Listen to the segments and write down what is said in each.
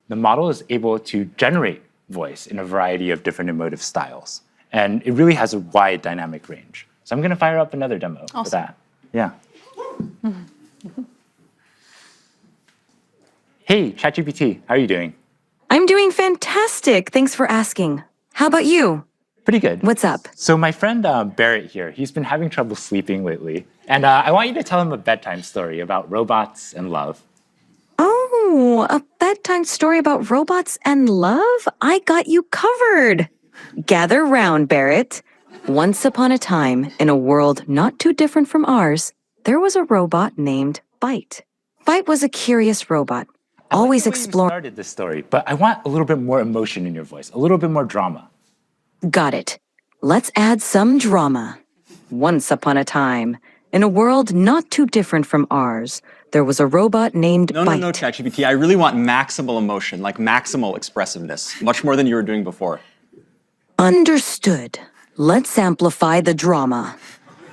the model is able to generate voice in a variety of different emotive styles. And it really has a wide dynamic range. So I'm going to fire up another demo for that. Yeah. Hey, ChatGPT, how are you doing? I'm doing fantastic. Thanks for asking. How about you? Pretty good. What's up? So my friend Barrett here, he's been having trouble sleeping lately. And I want you to tell him a bedtime story about robots and love. Oh, a bedtime story about robots and love? I got you covered. Gather round, Barrett. Once upon a time, in a world not too different from ours, there was a robot named Byte. Byte was a curious robot, always exploring. You started this story, but I want a little bit more emotion in your voice, a little bit more drama. Got it. Let's add some drama. Once upon a time, in a world not too different from ours, there was a robot named Byte. No, ChatGPT. I really want maximal emotion, like maximal expressiveness, much more than you were doing before. Understood. Let's amplify the drama.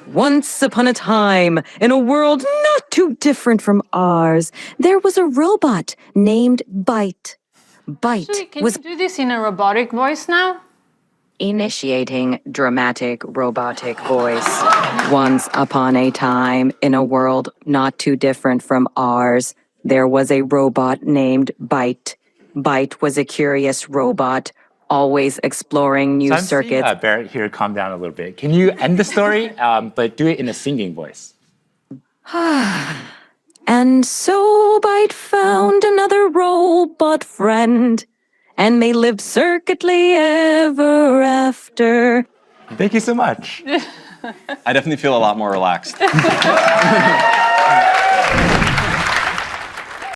Once upon a time, in a world not too different from ours, there was a robot named Byte. Byte Can was you do this in a robotic voice now? initiating dramatic robotic voice. Once upon a time, in a world not too different from ours, there was a robot named Byte. Byte was a curious robot, always exploring new circuits. I'm seeing Barrett here calm down a little bit. Can you end the story, but do it in a singing voice? And so Byte found another robot friend, and they lived circuitly ever after. Thank you so much. I definitely feel a lot more relaxed.